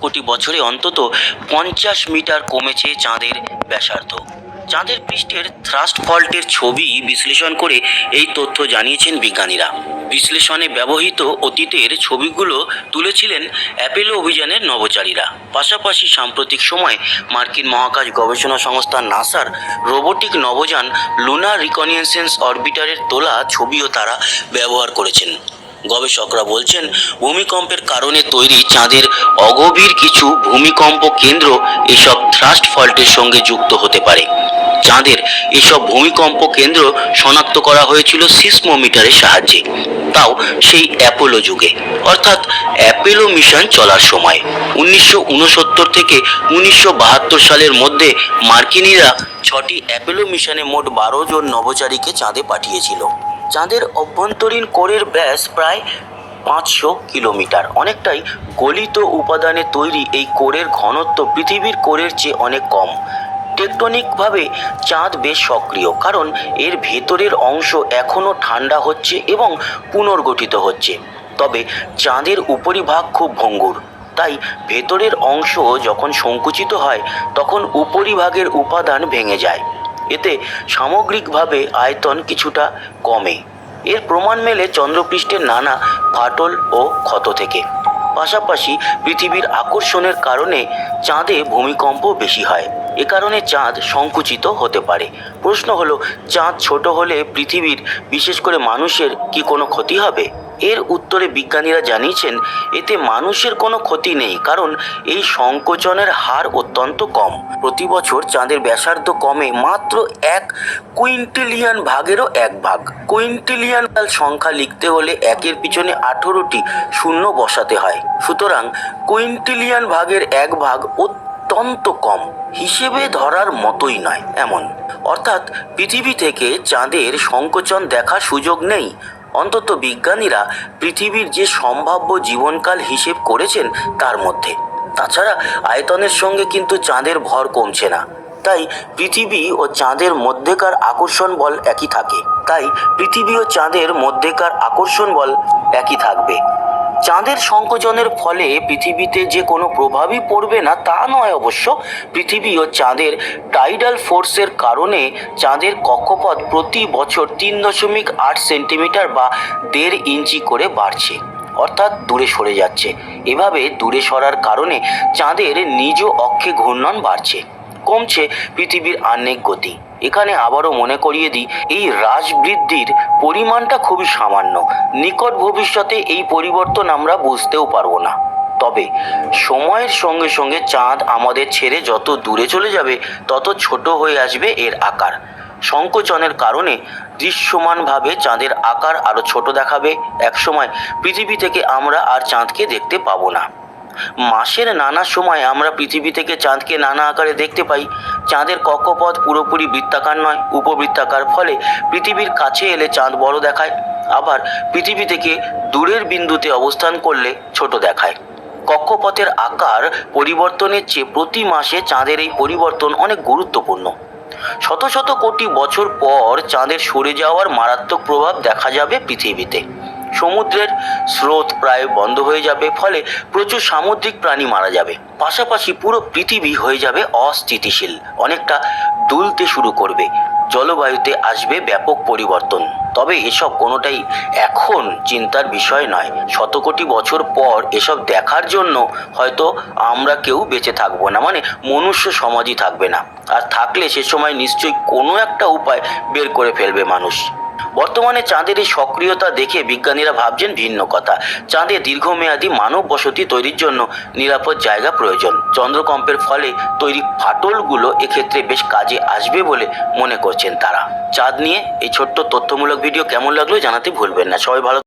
কোটি বছরে অন্তত 50 মিটার কমেছে চাঁদের ব্যাসার্ধ। চাঁদের পৃষ্ঠের থ্রাস্ট ফল্টের ছবি বিশ্লেষণ করে এই তথ্য জানিয়েছেন বিজ্ঞানীরা। বিশ্লেষণে ব্যবহৃত অতীতের ছবিগুলো তুলেছিলেন অ্যাপোলো অভিযানের নভোচারীরা। পাশাপাশি সাম্প্রতিক সময়ে মার্কিন মহাকাশ গবেষণা সংস্থা নাসার রোবোটিক নভোযান লুনার রিকনয়েসেন্স অরবিটারের তোলা ছবিও তারা ব্যবহার করেছেন। গবেষকরা বলছেন, ভূমিকম্পের কারণে তৈরি চাঁদের অগভীর কিছু ভূমিকম্প কেন্দ্র এসব থ্রাস্ট ফল্টের সঙ্গে যুক্ত হতে পারে। চাঁদের এসব ভূমিকম্প কেন্দ্র শনাক্ত করা হয়েছিল সিসমোমিটারের সাহায্যে, তাও সেই অ্যাপোলো যুগে, অর্থাৎ অ্যাপোলো মিশন চলার সময়। 1969 থেকে 1972 সালের মধ্যে মার্কিনীরা 6টি অ্যাপোলো মিশনে মোট 12 জন নভোচারীকে চাঁদে পাঠিয়েছিল। চাঁদের অভ্যন্তরীণ কোরের ব্যাস প্রায় 500 কিলোমিটার। অনেকটাই গলিত উপাদানে তৈরি এই কোরের ঘনত্ব পৃথিবীর কোরের চেয়ে অনেক কম। টেকটনিকভাবে চাঁদ বেশ সক্রিয়, কারণ এর ভেতরের অংশ এখনও ঠান্ডা হচ্ছে এবং পুনর্গঠিত হচ্ছে। তবে চাঁদের উপরিভাগ খুব ভঙ্গুর, তাই ভেতরের অংশ যখন সংকুচিত হয় তখন উপরিভাগের উপাদান ভেঙে যায়। এতে সামগ্রিকভাবে আয়তন কিছুটা কমে। এর প্রমাণ মেলে চন্দ্রপৃষ্ঠের নানা ফাটল ও ক্ষত থেকে। পাশাপাশি পৃথিবীর আকর্ষণের কারণে চাঁদে ভূমিকম্প বেশি হয়। এ কারণে চাঁদ সংকুচিত হতে পারে। প্রশ্ন হলো, চাঁদ ছোট হলে পৃথিবীর, বিশেষ করে মানুষের কি কোনো ক্ষতি হবে? এর উত্তরে বিজ্ঞানীরা জানিয়েছেন, এতে মানুষের কোনো ক্ষতি নেই, কারণ এই সংকোচনের হার অত্যন্ত কম। প্রতি বছর চাঁদের ব্যাসার্ধ কমে মাত্র 1 কুইন্টিলিয়ন ভাগেরও 1 ভাগ। কুইন্টিলিয়ন সংখ্যা লিখতে হলে 1-এর পিছনে 18টি শূন্য বসাতে হয়। সুতরাং কুইন্টিলিয়ন ভাগের 1 ভাগ অত্যন্ত কম, হিসেবে ধরার মতোই নয় এমন। অর্থাৎ পৃথিবী থেকে চাঁদের সংকোচন দেখার সুযোগ নেই। অন্তত বিজ্ঞানীরা পৃথিবীর যে সম্ভাব্য জীবনকাল হিসেব করেছেন তার মধ্যে। তাছাড়া আয়তনের সঙ্গে কিন্তু চাঁদের ভর কমছে না, তাই পৃথিবী ও চাঁদের মধ্যেকার আকর্ষণ বল একই থাকবে। চাঁদের সংকোচনের ফলে পৃথিবীতে যে কোনো প্রভাবই পড়বে না তা নয় অবশ্য। পৃথিবী ও চাঁদের টাইডাল ফোর্সের কারণে চাঁদের কক্ষপথ প্রতি বছর 3.8 সেন্টিমিটার বা 1.5 ইঞ্চি করে বাড়ছে, অর্থাৎ দূরে সরে যাচ্ছে। এভাবে দূরে সরার কারণে চাঁদের নিজ অক্ষে ঘূর্ণন বাড়ছে, কমছে পৃথিবীর আহ্নিক গতি। এখানে আবারও মনে করিয়ে দিই, এই হ্রাস বৃদ্ধির পরিমাণটা খুবই সামান্য। নিকট ভবিষ্যতে এই পরিবর্তন আমরা বুঝতেও পারবো না। তবে সময়ের সঙ্গে সঙ্গে চাঁদ আমাদের ছেড়ে যত দূরে চলে যাবে তত ছোট হয়ে আসবে এর আকার। সংকোচনের কারণে দৃশ্যমানভাবে চাঁদের আকার আরও ছোট দেখাবে। একসময় পৃথিবী থেকে আমরা আর চাঁদকে দেখতে পাবো না। মাসের নানা সময় আমরা পৃথিবী থেকে চাঁদকে নানা আকারে দেখতে পাই। চাঁদের কক্ষপথ পুরোপুরি বৃত্তাকার নয়, উপবৃত্তাকার। ফলে পৃথিবীর কাছে এলে চাঁদ বড় দেখায়, আবার পৃথিবী থেকে দূরের বিন্দুতে অবস্থান করলে ছোট দেখায়। কক্ষপথের আকার পরিবর্তনের চেয়ে প্রতি মাসে চাঁদের এই পরিবর্তন অনেক গুরুত্বপূর্ণ। শত শত কোটি বছর পর চাঁদের সরে যাওয়ার মারাত্মক প্রভাব দেখা যাবে পৃথিবীতে। সমুদ্রের স্রোত প্রায় বন্ধ হয়ে যাবে, ফলে প্রচুর সামুদ্রিক প্রাণী মারা যাবে। পাশাপাশি পুরো পৃথিবী হয়ে যাবে অস্থিতিশীল, অনেকটা দুলতে শুরু করবে। জলবায়ুতে আসবে ব্যাপক পরিবর্তন। তবে এসব কোনোটাই এখন চিন্তার বিষয় নয়। শত কোটি বছর পর এসব দেখার জন্য হয়তো আমরা কেউ বেঁচে থাকবো না, মানে মনুষ্য সমাজই থাকবে না। আর থাকলে সে সময় নিশ্চয়ই কোনো একটা উপায় বের করে ফেলবে মানুষ। বর্তমানে চাঁদের এই সক্রিয়তা দেখে বিজ্ঞানীরা ভাবছেন ভিন্ন কথা। চাঁদে দীর্ঘমেয়াদী মানব বসতি তৈরির জন্য নিরাপদ জায়গা প্রয়োজন। চন্দ্রকম্পের ফলে তৈরি ফাটলগুলো এক্ষেত্রে বেশ কাজে আসবে বলে মনে করছেন তারা। চাঁদ নিয়ে এই ছোট্ট তথ্যমূলক ভিডিও কেমন লাগলো জানাতে ভুলবেন না। সবাই ভালো